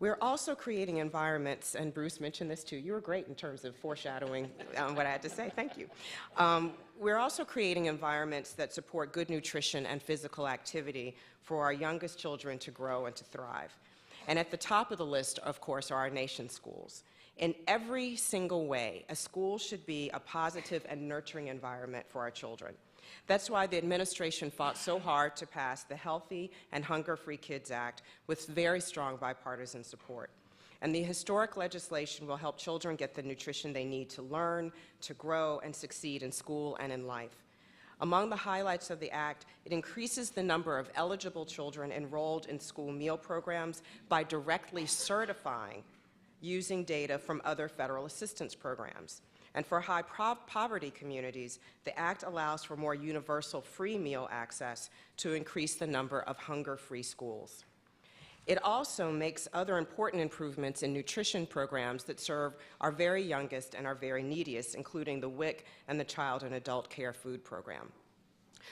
We're also creating environments, and Bruce mentioned this too. You were great in terms of foreshadowing what I had to say. Thank you. We're also creating environments that support good nutrition and physical activity for our youngest children to grow and to thrive. And at the top of the list, of course, are our nation's schools. In every single way, a school should be a positive and nurturing environment for our children. That's why the administration fought so hard to pass the Healthy and Hunger-Free Kids Act with very strong bipartisan support. And the historic legislation will help children get the nutrition they need to learn, to grow, and succeed in school and in life. Among the highlights of the Act, it increases the number of eligible children enrolled in school meal programs by directly certifying using data from other federal assistance programs. And for high poverty communities, the Act allows for more universal free meal access to increase the number of hunger-free schools. It also makes other important improvements in nutrition programs that serve our very youngest and our very neediest, including the WIC and the Child and Adult Care Food Program.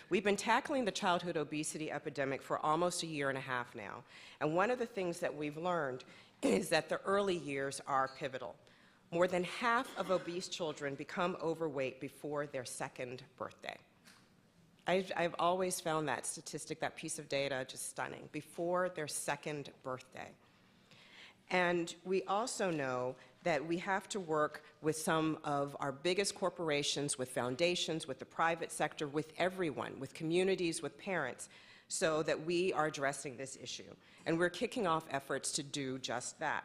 We've been tackling the childhood obesity epidemic for almost a year and a half now, and one of the things that we've learned is that the early years are pivotal. More than half of obese children become overweight before their second birthday. I've always found that statistic, that piece of data, just stunning, before their second birthday. And we also know that we have to work with some of our biggest corporations, with foundations, with the private sector, with everyone, with communities, with parents, so that we are addressing this issue. And we're kicking off efforts to do just that.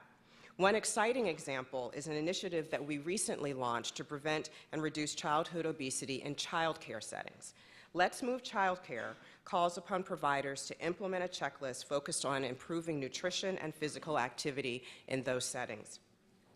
One exciting example is an initiative that we recently launched to prevent and reduce childhood obesity in childcare settings. Let's Move Childcare calls upon providers to implement a checklist focused on improving nutrition and physical activity in those settings.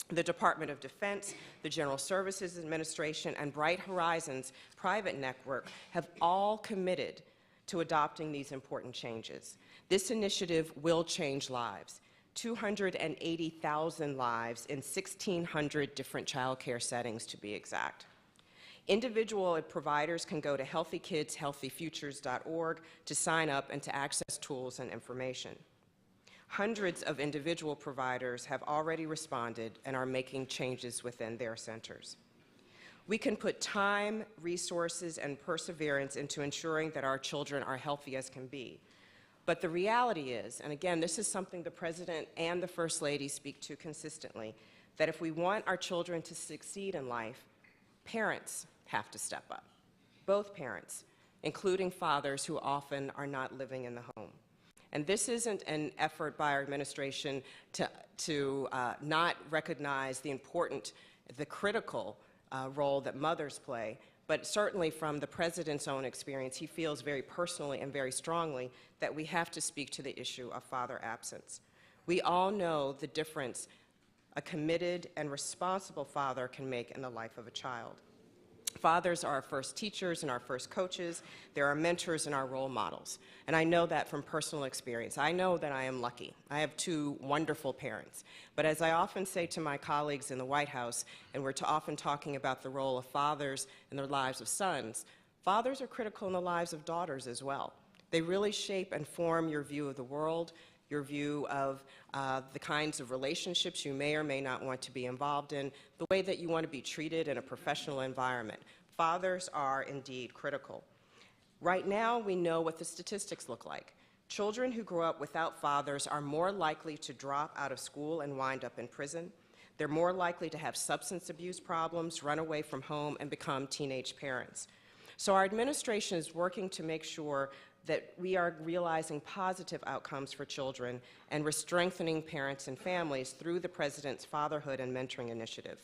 The Department of Defense, the General Services Administration, and Bright Horizons private network have all committed to adopting these important changes. This initiative will change lives. 280,000 lives in 1,600 different child care settings, to be exact. Individual providers can go to healthykidshealthyfutures.org to sign up and to access tools and information. Hundreds of individual providers have already responded and are making changes within their centers. We can put time, resources, and perseverance into ensuring that our children are healthy as can be. But the reality is, and again, this is something the President and the First Lady speak to consistently, that if we want our children to succeed in life, parents have to step up. Both parents, including fathers who often are not living in the home. And this isn't an effort by our administration to not recognize the critical role that mothers play, but certainly from the President's own experience, he feels very personally and very strongly that we have to speak to the issue of father absence. We all know the difference a committed and responsible father can make in the life of a child. Fathers are our first teachers and our first coaches. They're our mentors and our role models. And I know that from personal experience. I know that I am lucky. I have two wonderful parents. But as I often say to my colleagues in the White House, and we're often talking about the role of fathers in the lives of sons, fathers are critical in the lives of daughters as well. They really shape and form your view of the world, your view of the kinds of relationships you may or may not want to be involved in, the way that you want to be treated in a professional environment. Fathers are indeed critical. Right now, we know what the statistics look like. Children who grow up without fathers are more likely to drop out of school and wind up in prison. They're more likely to have substance abuse problems, run away from home, and become teenage parents. So our administration is working to make sure that we are realizing positive outcomes for children and we're strengthening parents and families through the President's Fatherhood and Mentoring Initiative.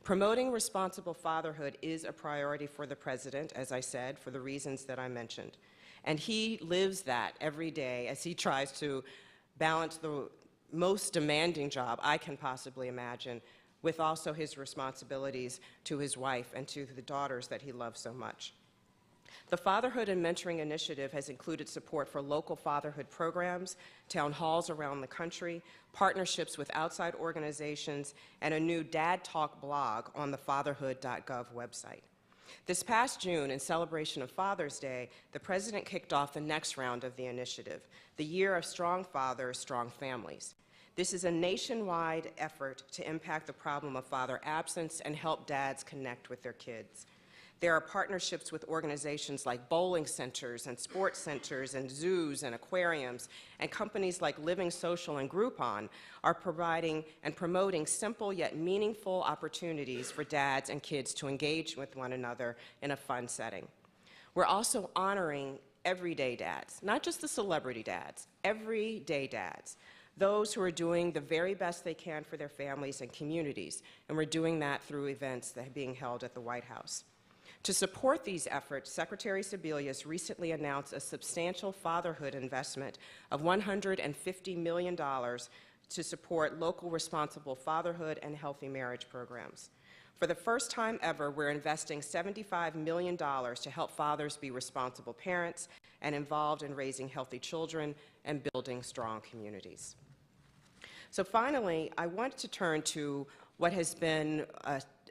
Promoting responsible fatherhood is a priority for the President, as I said, for the reasons that I mentioned. And he lives that every day as he tries to balance the most demanding job I can possibly imagine with also his responsibilities to his wife and to the daughters that he loves so much. The Fatherhood and Mentoring Initiative has included support for local fatherhood programs, town halls around the country, partnerships with outside organizations, and a new Dad Talk blog on the fatherhood.gov website. This past June, in celebration of Father's Day, the President kicked off the next round of the initiative, the Year of Strong Fathers, Strong Families. This is a nationwide effort to impact the problem of father absence and help dads connect with their kids. There are partnerships with organizations like bowling centers and sports centers and zoos and aquariums, and companies like Living Social and Groupon are providing and promoting simple yet meaningful opportunities for dads and kids to engage with one another in a fun setting. We're also honoring everyday dads, not just the celebrity dads, everyday dads, those who are doing the very best they can for their families and communities, and we're doing that through events that are being held at the White House. To support these efforts, Secretary Sebelius recently announced a substantial fatherhood investment of $150 million to support local responsible fatherhood and healthy marriage programs. For the first time ever, we're investing $75 million to help fathers be responsible parents and involved in raising healthy children and building strong communities. So finally, I want to turn to what has been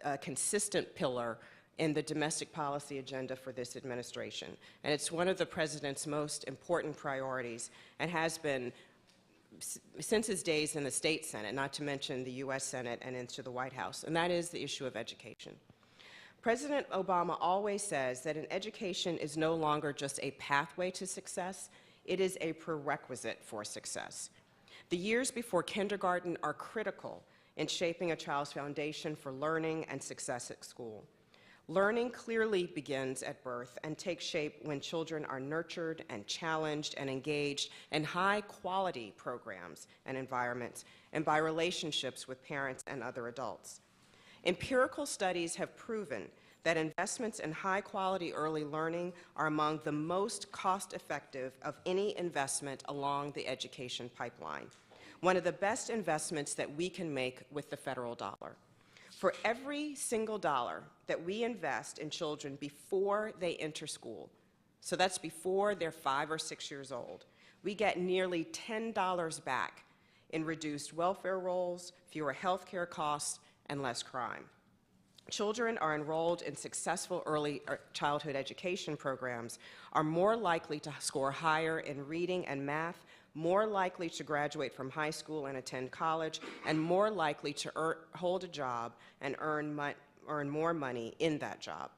a consistent pillar in the domestic policy agenda for this administration. And it's one of the President's most important priorities and has been since his days in the State Senate, not to mention the U.S. Senate and into the White House, and that is the issue of education. President Obama always says that an education is no longer just a pathway to success, it is a prerequisite for success. The years before kindergarten are critical in shaping a child's foundation for learning and success at school. Learning clearly begins at birth and takes shape when children are nurtured and challenged and engaged in high-quality programs and environments and by relationships with parents and other adults. Empirical studies have proven that investments in high-quality early learning are among the most cost-effective of any investment along the education pipeline, one of the best investments that we can make with the federal dollar. For every single dollar that we invest in children before they enter school, so that's before they're 5 or 6 years old, we get nearly $10 back in reduced welfare rolls, fewer health care costs, and less crime. Children are enrolled in successful early childhood education programs are more likely to score higher in reading and math, more likely to graduate from high school and attend college, and more likely to hold a job and earn more money in that job.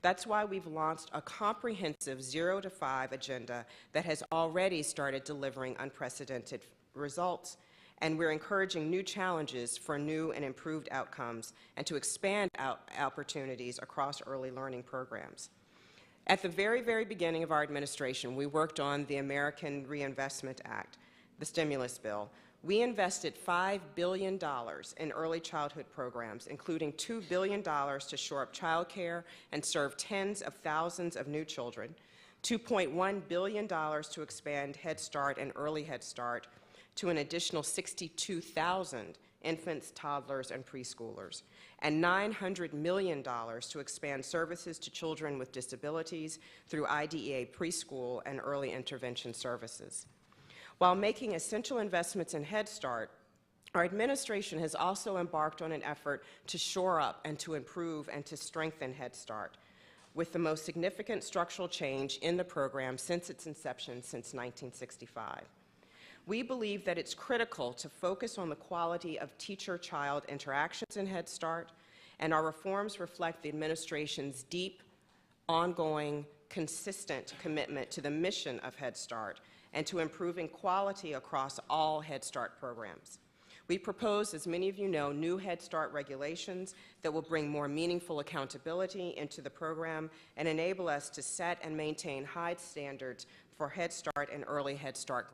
That's why we've launched a comprehensive 0 to 5 agenda that has already started delivering unprecedented results, and we're encouraging new challenges for new and improved outcomes and to expand opportunities across early learning programs. At the very, very beginning of our administration, we worked on the American Reinvestment Act, the stimulus bill. We invested $5 billion in early childhood programs, including $2 billion to shore up child care and serve tens of thousands of new children, $2.1 billion to expand Head Start and Early Head Start to an additional 62,000 infants, toddlers, and preschoolers, and $900 million to expand services to children with disabilities through IDEA preschool and early intervention services. While making essential investments in Head Start, our administration has also embarked on an effort to shore up and to improve and to strengthen Head Start, with the most significant structural change in the program since its inception since 1965. We believe that it's critical to focus on the quality of teacher-child interactions in Head Start, and our reforms reflect the administration's deep, ongoing, consistent commitment to the mission of Head Start and to improving quality across all Head Start programs. We propose, as many of you know, new Head Start regulations that will bring more meaningful accountability into the program and enable us to set and maintain high standards for Head Start and early Head Start